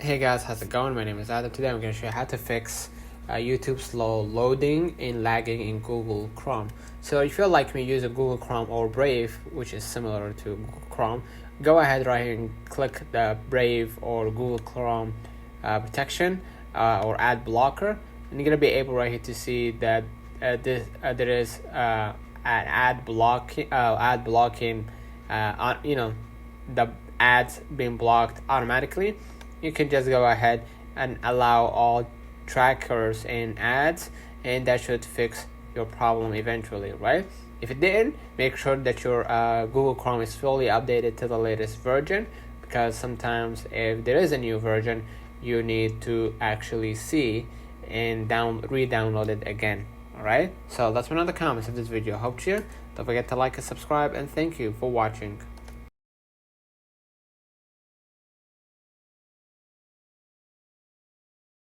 Hey guys, how's it going? My name is Adam. Today I'm going to show you how to fix YouTube slow loading and lagging in Google Chrome. So if you're like me, using Google Chrome or Brave, which is similar to Google Chrome, go ahead right here and click the Brave or Google Chrome protection or ad blocker, and you're going to be able right here to see that there is an ad blocking the ads being blocked automatically. You can just go ahead and allow all trackers and ads, and that should fix your problem eventually, right? If it didn't, make sure that your Google Chrome is fully updated to the latest version, because sometimes if there is a new version, you need to actually see and re-download it again. Alright, so that's one of the comments of this video. Hope to you. Don't forget to like and subscribe, and thank you for watching.